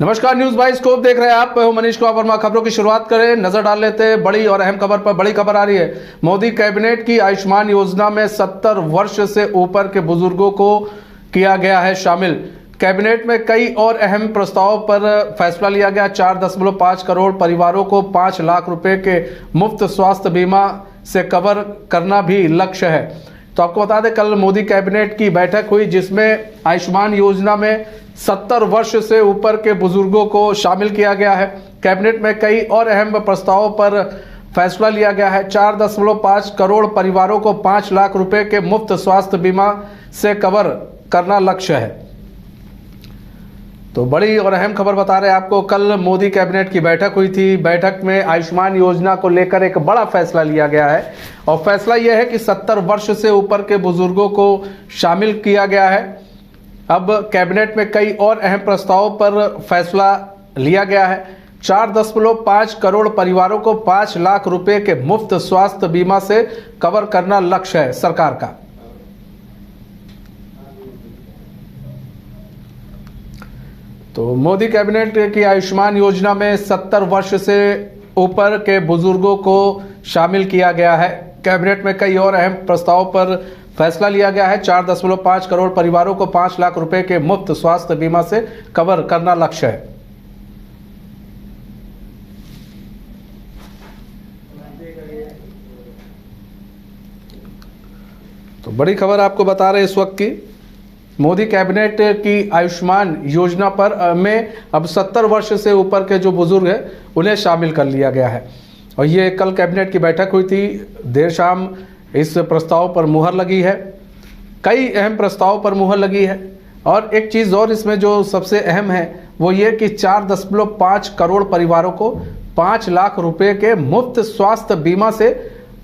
नमस्कार, news by scope देख रहे हैं आप। मैं हूं मनीष कुमार वर्मा। खबरों की शुरुआत करें, नजर डाल लेते हैं बड़ी और अहम खबर पर। बड़ी खबर आ रही है, मोदी कैबिनेट की आयुष्मान योजना में 70 वर्ष से ऊपर के बुजुर्गों को किया गया है शामिल। कैबिनेट में कई और अहम प्रस्तावों पर फैसला लिया गया। 4.5 करोड़ परिवारों को 5 लाख रुपए के मुफ्त स्वास्थ्य बीमा से कवर करना भी लक्ष्य है। तो आपको बता दें, कल मोदी कैबिनेट की बैठक हुई जिसमें आयुष्मान योजना में 70 वर्ष से ऊपर के बुजुर्गों को शामिल किया गया है। कैबिनेट में कई और अहम प्रस्तावों पर फैसला लिया गया है। 4.5 करोड़ परिवारों को 5 लाख रुपए के मुफ्त स्वास्थ्य बीमा से कवर करना लक्ष्य है। तो बड़ी और अहम खबर बता रहे हैं आपको। कल मोदी कैबिनेट की बैठक हुई थी। बैठक में आयुष्मान योजना को लेकर एक बड़ा फैसला लिया गया है और फैसला यह है कि 70 वर्ष से ऊपर के बुजुर्गों को शामिल किया गया है। अब कैबिनेट में कई और अहम प्रस्तावों पर फैसला लिया गया है। 4.5 करोड़ परिवारों को 5 लाख रुपए के मुफ्त स्वास्थ्य बीमा से कवर करना लक्ष्य है सरकार का। तो मोदी कैबिनेट की आयुष्मान योजना में 70 वर्ष से ऊपर के बुजुर्गों को शामिल किया गया है। कैबिनेट में कई और अहम प्रस्तावों पर फैसला लिया गया है। 4.5 करोड़ परिवारों को 5 लाख रुपए के मुफ्त स्वास्थ्य बीमा से कवर करना लक्ष्य है। तो बड़ी खबर आपको बता रहे हैं इस वक्त की। मोदी कैबिनेट की आयुष्मान योजना पर में अब 70 वर्ष से ऊपर के जो बुजुर्ग हैं उन्हें शामिल कर लिया गया है। और ये कल कैबिनेट की बैठक हुई थी। देर शाम इस प्रस्ताव पर मुहर लगी है। कई अहम प्रस्ताव पर मुहर लगी है। और एक चीज़ और इसमें जो सबसे अहम है वो ये कि 4.5 करोड़ परिवारों को 5 लाख रुपए के मुफ्त स्वास्थ्य बीमा से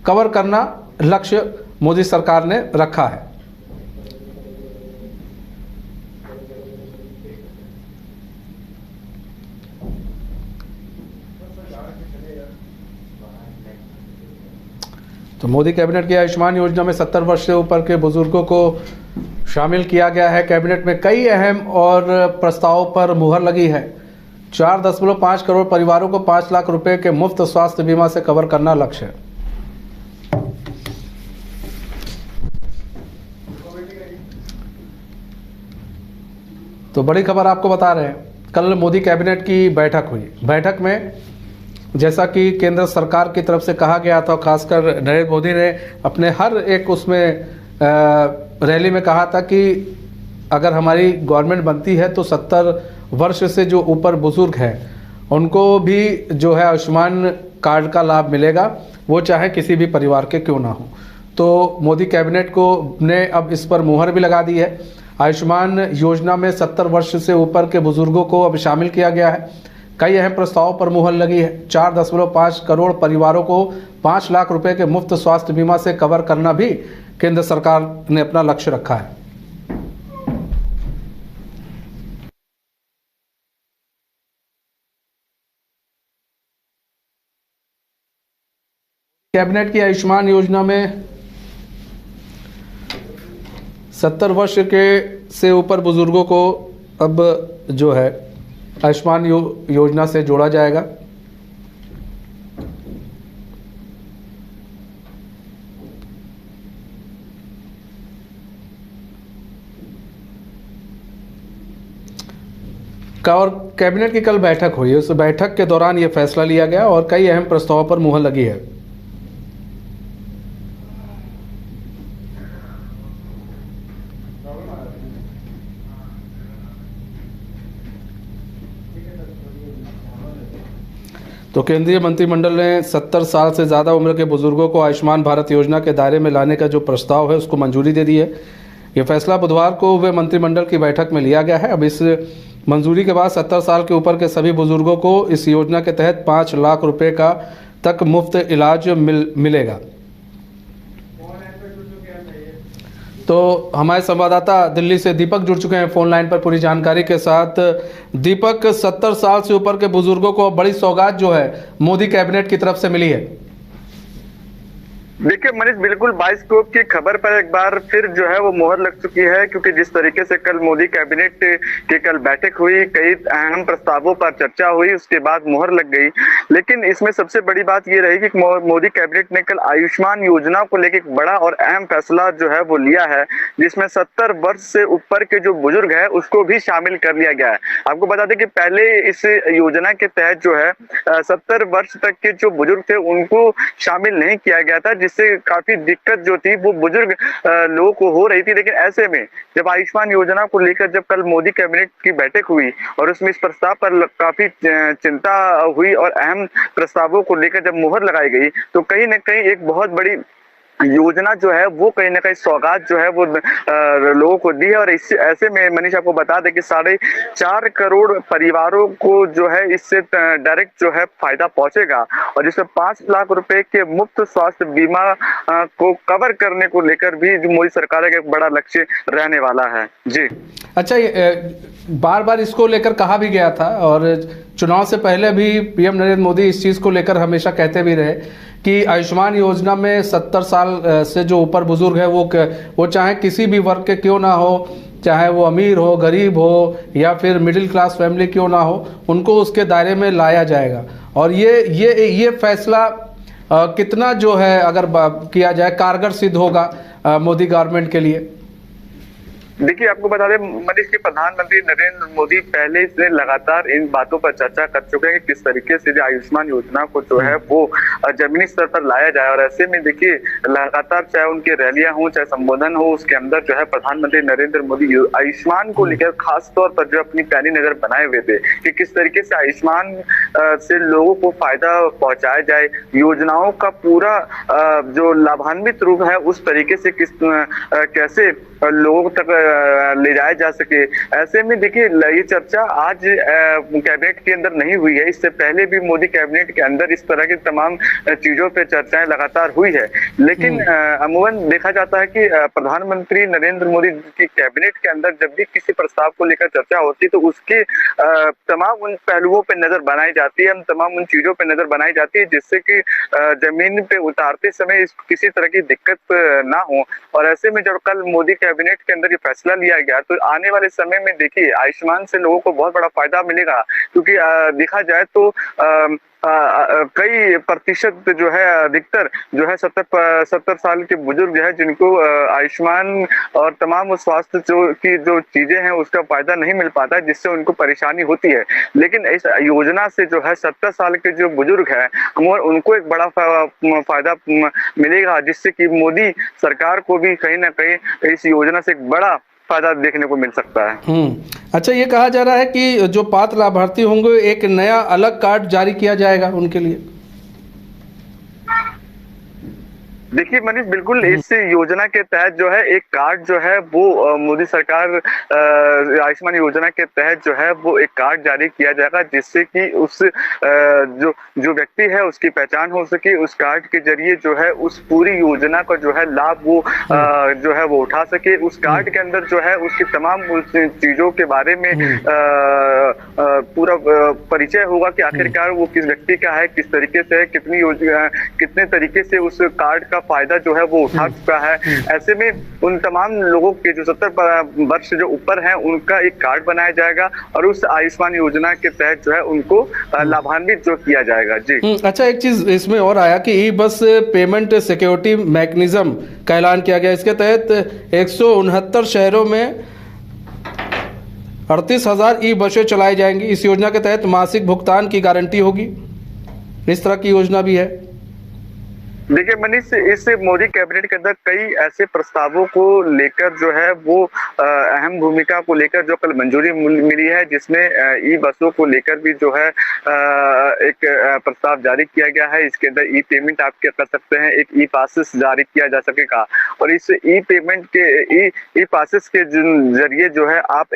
कवर करना लक्ष्य मोदी सरकार ने रखा है। तो मोदी कैबिनेट की आयुष्मान योजना में 70 वर्ष से ऊपर के बुजुर्गों को शामिल किया गया है। कैबिनेट में कई अहम और प्रस्तावों पर मुहर लगी है। 4.5 करोड़ परिवारों को 5 लाख रुपए के मुफ्त स्वास्थ्य बीमा से कवर करना लक्ष्य है। तो बड़ी खबर आपको बता रहे हैं, कल मोदी कैबिनेट की बैठक हुई। बैठक में जैसा कि केंद्र सरकार की तरफ से कहा गया था, खासकर नरेंद्र मोदी ने अपने हर एक उसमें रैली में कहा था कि अगर हमारी गवर्नमेंट बनती है तो 70 वर्ष से जो ऊपर बुजुर्ग हैं उनको भी जो है आयुष्मान कार्ड का लाभ मिलेगा, वो चाहे किसी भी परिवार के क्यों ना हो। तो मोदी कैबिनेट को ने अब इस पर मुहर भी लगा दी है। आयुष्मान योजना में 70 वर्ष से ऊपर के बुजुर्गों को अब शामिल किया गया है। कई अहम प्रस्तावों पर मुहर लगी है। 4.5 करोड़ परिवारों को 5 लाख रुपए के मुफ्त स्वास्थ्य बीमा से कवर करना भी केंद्र सरकार ने अपना लक्ष्य रखा है। कैबिनेट की आयुष्मान योजना में 70 वर्ष के से ऊपर बुजुर्गों को अब जो है आयुष्मान योजना से जोड़ा जाएगा। और कैबिनेट की कल बैठक हुई। उस बैठक के दौरान यह फैसला लिया गया और कई अहम प्रस्तावों पर मुहर लगी है। तो केंद्रीय मंत्रिमंडल ने 70 साल से ज़्यादा उम्र के बुजुर्गों को आयुष्मान भारत योजना के दायरे में लाने का जो प्रस्ताव है उसको मंजूरी दे दी है। ये फैसला बुधवार को हुए मंत्रिमंडल की बैठक में लिया गया है। अब इस मंजूरी के बाद 70 साल के ऊपर के सभी बुजुर्गों को इस योजना के तहत 5 लाख रुपए का तक मुफ्त इलाज मिलेगा। तो हमारे संवाददाता दिल्ली से दीपक जुड़ चुके हैं फोन लाइन पर पूरी जानकारी के साथ। दीपक, 70 साल से ऊपर के बुजुर्गों को बड़ी सौगात जो है मोदी कैबिनेट की तरफ से मिली है। देखिए मनीष, बिल्कुल 22 को की खबर पर एक बार फिर जो है वो मोहर लग चुकी है, क्योंकि जिस तरीके से कल मोदी कैबिनेट की कल बैठक हुई, कई अहम प्रस्तावों पर चर्चा हुई, उसके बाद मोहर लग गई। लेकिन इसमें सबसे बड़ी बात ये रही कि मोदी कैबिनेट ने कल आयुष्मान योजना को लेकर एक बड़ा और अहम फैसला जो है वो लिया है, जिसमें 70 वर्ष से ऊपर के जो बुजुर्ग है उसको भी शामिल कर लिया गया है। आपको बता दें कि पहले इस योजना के तहत जो है 70 वर्ष तक के जो बुजुर्ग थे उनको शामिल नहीं किया गया था, जिससे काफी दिक्कत जो थी वो बुजुर्ग लोगों को हो रही थी। लेकिन ऐसे में जब आयुष्मान योजना को लेकर जब कल मोदी कैबिनेट की बैठक हुई और उसमें इस प्रस्ताव पर काफी चिंता हुई और अहम प्रस्तावों को लेकर जब मुहर लगाई गई, तो कहीं ना कहीं एक बहुत बड़ी योजना जो है वो कहीं ना कहीं सौगात जो है वो लोगों को दी है। और इस ऐसे में मनीष आपको बता दें कि 4.5 करोड़ परिवारों को जो है इससे डायरेक्ट जो है फायदा पहुंचेगा, और जिसमें 5 लाख रुपए के मुफ्त स्वास्थ्य बीमा को कवर करने को लेकर भी जो मोदी सरकार का एक बड़ा लक्ष्य रहने वाला है। जी अच्छा, बार बार इसको लेकर कहा भी गया था और चुनाव से पहले भी पीएम नरेंद्र मोदी इस चीज़ को लेकर हमेशा कहते भी रहे कि आयुष्मान योजना में 70 साल से जो ऊपर बुजुर्ग है वो चाहे किसी भी वर्ग के क्यों ना हो, चाहे वो अमीर हो, गरीब हो या फिर मिडिल क्लास फैमिली क्यों ना हो, उनको उसके दायरे में लाया जाएगा। और ये फैसला कितना जो है अगर किया जाए कारगर सिद्ध होगा मोदी गवर्नमेंट के लिए? देखिए, आपको बता दें मनीष कि प्रधानमंत्री नरेंद्र मोदी पहले से लगातार इन बातों पर चर्चा कर चुके हैं कि किस तरीके से जो आयुष्मान योजना को जो है वो जमीनी स्तर पर लाया जाए। और ऐसे में देखिए लगातार चाहे उनकी रैलियां हो, चाहे संबोधन हो, उसके अंदर जो है प्रधानमंत्री नरेंद्र मोदी आयुष्मान को लेकर खास तौर पर जो अपनी पैनी नजर बनाए हुए थे कि किस तरीके से आयुष्मान से लोगों को फायदा पहुंचाया जाए, योजनाओं का पूरा जो लाभान्वित रूप है उस तरीके से कैसे लोगों तक ले जाया जा सके। ऐसे में देखिए ये चर्चा आज कैबिनेट के अंदर नहीं हुई है, इससे पहले भी मोदी कैबिनेट के अंदर इस तरह की तमाम चीजों पे चर्चाएं लगातार हुई है। लेकिन अमूमन देखा जाता है कि प्रधानमंत्री नरेंद्र मोदी की कैबिनेट के अंदर जब भी किसी प्रस्ताव को लेकर चर्चा होती है तो उसके तमाम उन पहलुओं पे नजर बनाई जाती है, तमाम उन चीजों पे नजर बनाई जाती है जिससे कि जमीन पे उतारते समय किसी तरह की दिक्कत ना हो। और ऐसे में जब कल मोदी कैबिनेट के अंदर ये फैसला लिया गया तो आने वाले समय में देखिए आयुष्मान से लोगों को बहुत बड़ा फायदा मिलेगा, क्योंकि देखा जाए तो कई प्रतिशत जो है अधिकतर जो है 70 साल के बुजुर्ग जो है जिनको आयुष्मान और तमाम स्वास्थ्य जो चीजें हैं उसका फायदा नहीं मिल पाता है, जिससे उनको परेशानी होती है। लेकिन इस योजना से जो है 70 साल के जो बुजुर्ग है उनको एक बड़ा फायदा मिलेगा, जिससे कि मोदी सरकार को भी कहीं ना कहीं इस योजना से एक बड़ा फायदा देखने को मिल सकता है। अच्छा, ये कहा जा रहा है कि जो पात्र लाभार्थी होंगे एक नया अलग कार्ड जारी किया जाएगा उनके लिए। देखिए मनीष, बिल्कुल इस योजना के तहत जो है एक कार्ड जो है वो मोदी सरकार आयुष्मान योजना के तहत जो है वो एक कार्ड जारी किया जाएगा, जिससे कि उस जो व्यक्ति है उसकी पहचान हो सके, उस कार्ड के जरिए जो है उस पूरी योजना का जो है लाभ वो जो है वो उठा सके। उस कार्ड के अंदर जो है उसकी तमाम चीजों के बारे में पूरा परिचय होगा कि आखिरकार वो किस व्यक्ति का है, किस तरीके से है, कितने तरीके से उस कार्ड का फायदा जो है वो उठा चुका है। ऐसे में उन तमाम लोगों के जो 70 वर्ष जो ऊपर हैं उनका एक कार्ड बनाया जाएगा और उस आयुष्मान योजना के तहत जो है उनको लाभान्वित जो किया जाएगा। जी अच्छा, एक चीज इसमें और आया कि ई बस पेमेंट सिक्योरिटी मैकेनिज्म का ऐलान किया गया। इसके तहत 169 शहरों में 38,000 ई बसें चलाई जाएंगी। इस योजना के तहत मासिक भुगतान की गारंटी होगी। इस तरह की योजना भी है। देखिए मनीष, इस मोदी कैबिनेट के अंदर कई ऐसे प्रस्तावों को लेकर जो है वो अहम भूमिका को लेकर जो कल मंजूरी मिली है, जिसमें ई बसों को लेकर भी जो है एक प्रस्ताव जारी किया गया है। इसके अंदर ई पेमेंट आप क्या कर सकते हैं, एक ई पासेस जारी किया जा सकेगा और इस ई पेमेंट के ई पासेस के जरिए जो है आप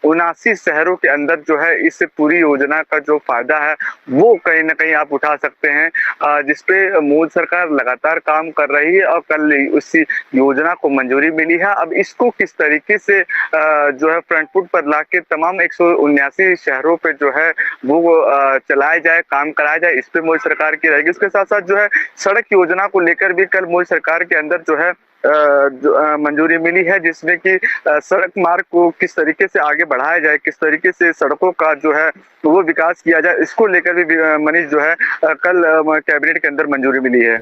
79 शहरों के अंदर जो है इस पूरी योजना का जो फायदा है वो कहीं ना कहीं आप उठा सकते हैं, जिसपे मोदी सरकार लगातार काम कर रही है और कल उसी योजना को मंजूरी मिली है। अब इसको किस तरीके से जो है फ्रंट फुट पर लाके तमाम 179 शहरों पे जो है वो चलाया जाए, काम कराया जाए, इस पे मोदी सरकार की रहेगी। उसके साथ साथ जो है सड़क योजना को लेकर भी कल मोदी सरकार के अंदर जो है मंजूरी मिली है, जिसमें कि सड़क मार्ग को किस तरीके से आगे बढ़ाया जाए, किस तरीके से सड़कों का जो है वो विकास किया जाए, इसको लेकर भी मनीष जो है कल कैबिनेट के अंदर मंजूरी मिली है।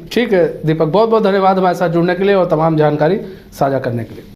ठीक है दीपक, बहुत बहुत धन्यवाद हमारे साथ जुड़ने के लिए और तमाम जानकारी साझा करने के लिए।